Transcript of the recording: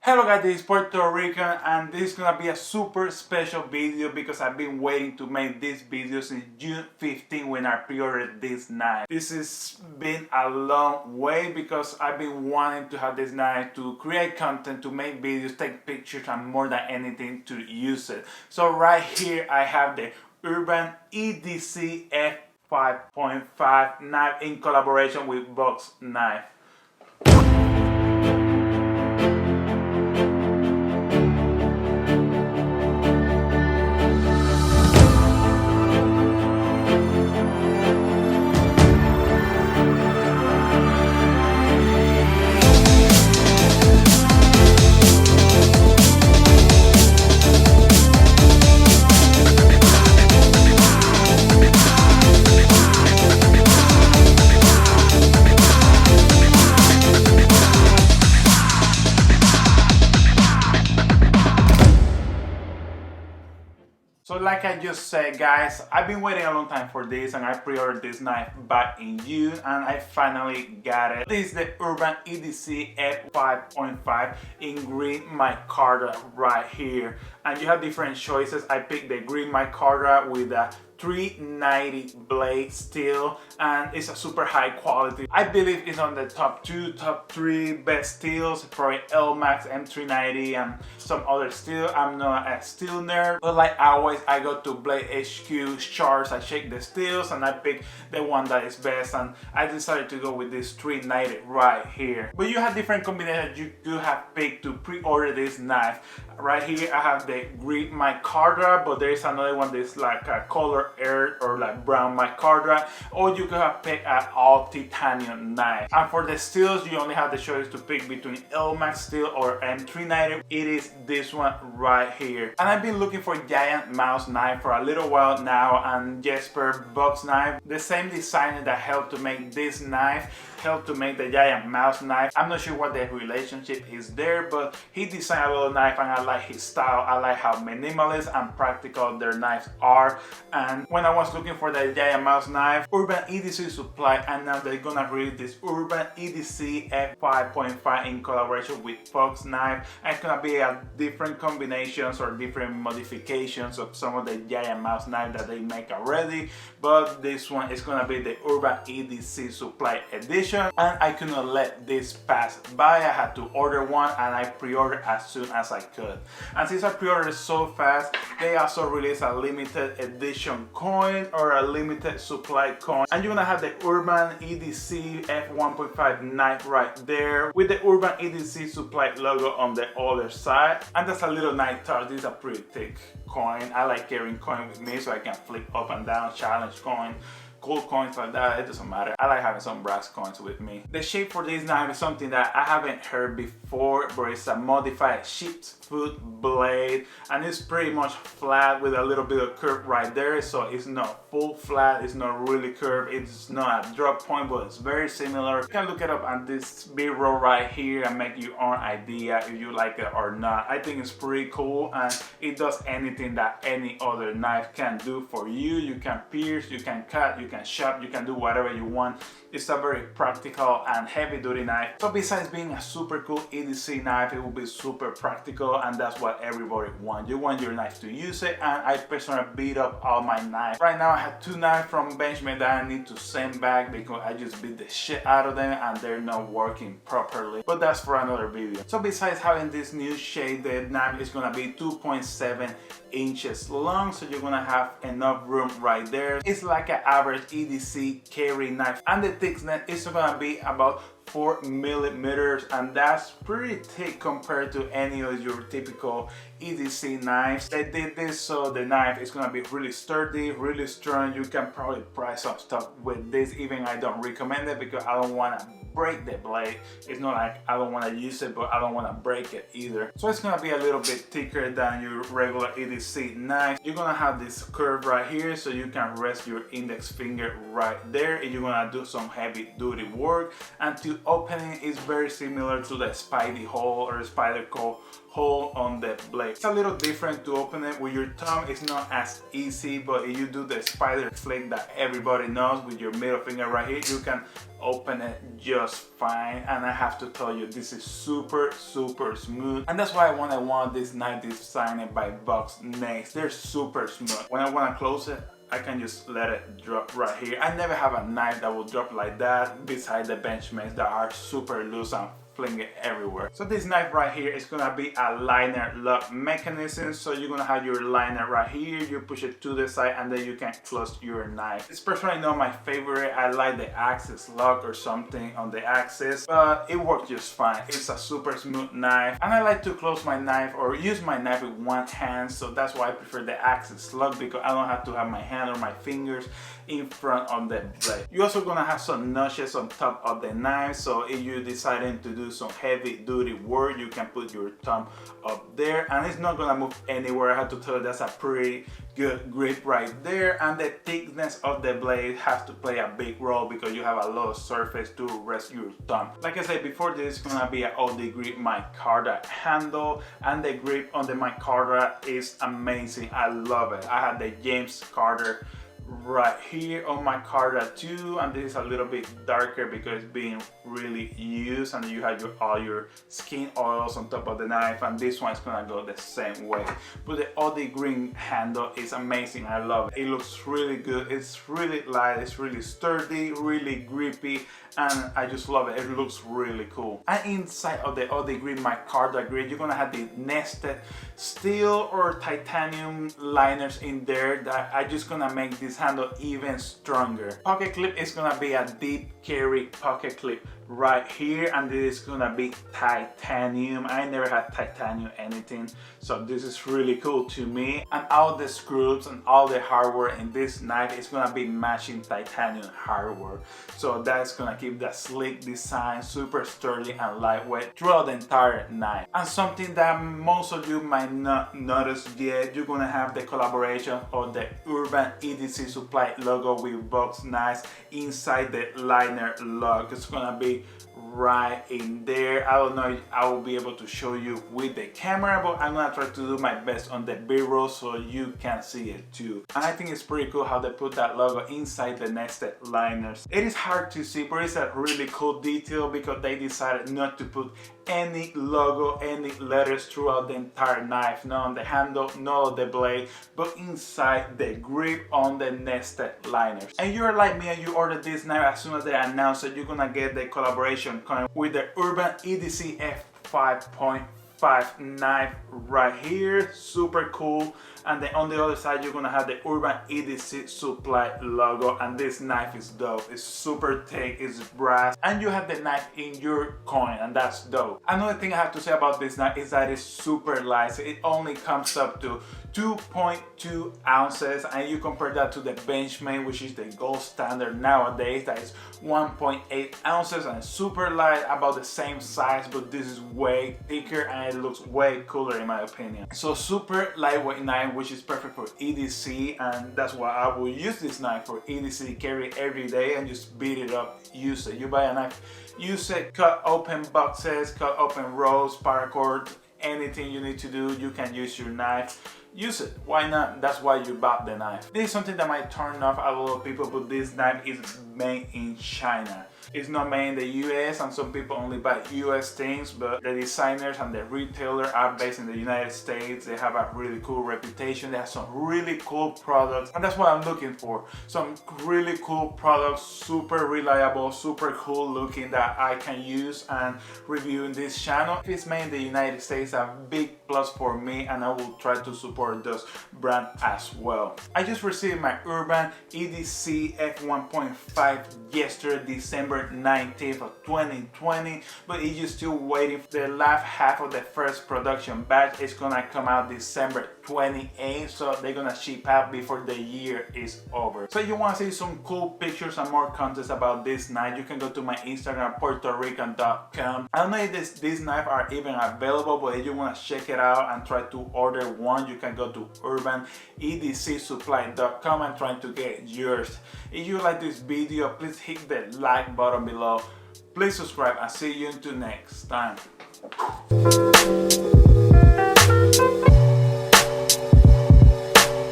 Hello guys, this is Puerto Rican and this is gonna be a super special video because I've been waiting to make this video since June 15 when I pre-ordered this knife. This has been a long way because I've been wanting to have this knife to create content, to make videos, take pictures, and more than anything to use it. So right here I have the Urban EDC F5.5 knife in collaboration with Voxnaes. So like I just said guys, I've been waiting a long time for this and I pre-ordered this knife back in June and I finally got it. This is the Urban EDC F5.5 in green micarta right here. And you have different choices. I picked the green micarta with a 390 blade steel and it's a super high quality. I believe it's on the top 2, top 3 best steels, probably LMAX, M390 and some other steel. I'm not a steel nerd, but like always I go to Blade HQ charts, I check the steels and I pick the one that is best, and I decided to go with this 390 right here. But you have different combinations you could have picked to pre-order this knife. Right here I have the green micarta, but there is another one that's like a color earth or like brown micarta, or you could have picked an all titanium knife. And for the steels you only have the choice to pick between LMAX steel or M390. It is this one right here. And I've been looking for giant mouse knife for a little while now, and Jesper Voxnaes, the same designer that helped to make this knife, helped to make the giant mouse knife. I'm not sure what the relationship is there, but he designed a little knife and I like his style. I like how minimalist and practical their knives are. And when I was looking for the giant mouse knife, Urban EDC Supply, and now they're gonna release this Urban EDC F5.5 in collaboration with Voxnaes. And it's gonna be a different combinations or different modifications of some of the giant mouse knives that they make already, but this one is gonna be the Urban EDC Supply edition. And I could not let this pass by. I had to order one and I pre-ordered as soon as I could. And since I pre-ordered so fast, they also released a limited edition coin or a limited supply coin. And you're gonna have the Urban EDC F1.5 knife right there with the Urban EDC Supply logo on the other side. And that's a little nice touch. This is a pretty thick coin. I like carrying coin with me so I can flip up and down, challenge coin, gold coins like that, it doesn't matter. I like having some brass coins with me. The shape for this knife is something that I haven't heard before, but it's a modified sheep's foot blade and it's pretty much flat with a little bit of curve right there. So it's not full flat, it's not really curved, it's not a drop point, but it's very similar. You can look it up on this B-roll right here and make your own idea if you like it or not. I think it's pretty cool and it does anything that any other knife can do for you. You can pierce, you can cut, you can chop, you can do whatever you want. It's a very practical and heavy duty knife. So besides being a super cool EDC knife, it will be super practical, and that's what everybody wants. You want your knife to use it, and I personally beat up all my knives. Right now I have 2 knives from Benchmade that I need to send back because I just beat the shit out of them and they're not working properly. But that's for another video. So besides having this new shape, the knife is gonna be 2.7 inches long, so you're gonna have enough room right there. It's like an average EDC carry knife, and the thickness is gonna be about 4 millimeters, and that's pretty thick compared to any of your typical EDC knives. They did this so the knife is gonna be really sturdy, really strong. You can probably pry some stuff with this. Even I don't recommend it because I don't want to break the blade. It's not like I don't want to use it, but I don't want to break it either. So it's gonna be a little bit thicker than your regular EDC knife. You're gonna have this curve right here so you can rest your index finger right there if you're gonna do some heavy duty work, until to opening is very similar to the spidey hole or spider hole on the blade. It's a little different to open it with your thumb. It's not as easy, but if you do the spider flick that everybody knows with your middle finger right here, you can open it just fine. And I have to tell you, this is super smooth, and that's why I wanted one of these knives designed by Voxnaes. They're super smooth. When I want to close it, I can just let it drop right here. I never have a knife that will drop like that beside the Benchmades that are super loose and fling it everywhere. So this knife right here is gonna be a liner lock mechanism. So you're gonna have your liner right here, you push it to the side, and then you can close your knife. It's personally not my favorite. I like the axis lock or something on the axis, but it works just fine. It's a super smooth knife, and I like to close my knife or use my knife with one hand, so that's why I prefer the axis lock, because I don't have to have my hand or my fingers in front of the blade. You're also gonna have some notches on top of the knife, so if you're deciding to do some heavy duty work, you can put your thumb up there and it's not gonna move anywhere. I have to tell you, that's a pretty good grip right there, and the thickness of the blade has to play a big role because you have a lot of surface to rest your thumb. Like I said before, this is gonna be an OD grip Micarta handle, and the grip on the Micarta is amazing. I love it. I had the James Carter right here on my Micarta too, and this is a little bit darker because it's being really used, and you have all your skin oils on top of the knife, and this one is gonna go the same way. But the OD green handle is amazing. I love it. It looks really good. It's really light, it's really sturdy, really grippy, and I just love it. It looks really cool. And inside of the OD green Micarta grip, you're gonna have the nested steel or titanium liners in there that are just gonna make this handle even stronger. Pocket clip is gonna be a deep carry pocket clip right here, and this is gonna be titanium. I never had titanium anything, so this is really cool to me. And all the screws and all the hardware in this knife is gonna be matching titanium hardware, so that's gonna keep that sleek design super sturdy and lightweight throughout the entire knife. And something that most of you might not notice yet, you're gonna have the collaboration of the Urban EDC Supply logo with Voxnaes inside the liner lock. It's gonna be right in there. I don't know if I will be able to show you with the camera, but I'm gonna try to do my best on the B-roll so you can see it too. And I think it's pretty cool how they put that logo inside the nested liners. It is hard to see, but it's a really cool detail because they decided not to put any logo, any letters throughout the entire knife, not on the handle, not on the blade, but inside the grip on the nested liners. And you're like me and you ordered this knife as soon as they announced it, you're gonna get the collaboration coming with the Urban EDC F5.5 knife right here. Super cool. And then on the other side, you're gonna have the Urban EDC Supply logo, and this knife is dope. It's super thick, it's brass, and you have the knife in your coin, and that's dope. Another thing I have to say about this knife is that it's super light. So it only comes up to 2.2 ounces, and you compare that to the Benchmade, which is the gold standard nowadays, that is 1.8 ounces and super light, about the same size, but this is way thicker and it looks way cooler in my opinion. So super lightweight knife, which is perfect for EDC, and that's why I will use this knife for EDC, carry it every day and just beat it up, use it. You buy a knife, use it, cut open boxes, cut open rolls, paracord, anything you need to do, you can use your knife. Use it, why not? That's why you bought the knife. This is something that might turn off a lot of people, but this knife is made in China. It's not made in the US, and some people only buy US things, but the designers and the retailer are based in the United States. They have a really cool reputation. They have some really cool products, and that's what I'm looking for. Some really cool products, super reliable, super cool looking, that I can use and review in this channel. If it's made in the United States, a big plus for me, and I will try to support those brands as well. I just received my Urban EDC F1.5 yesterday, December 19th of 2020, but it's just still waiting for the last half of the first production batch. It's gonna come out December 28th, so they're gonna ship out before the year is over. So if you want to see some cool pictures and more content about this knife, you can go to my Instagram, puertorican.com. I don't know if these knives are even available, but if you want to check it out and try to order one, you can go to urbanedcsupply.com and try to get yours. If you like this video, please hit the like button below, Please subscribe and see you until next time.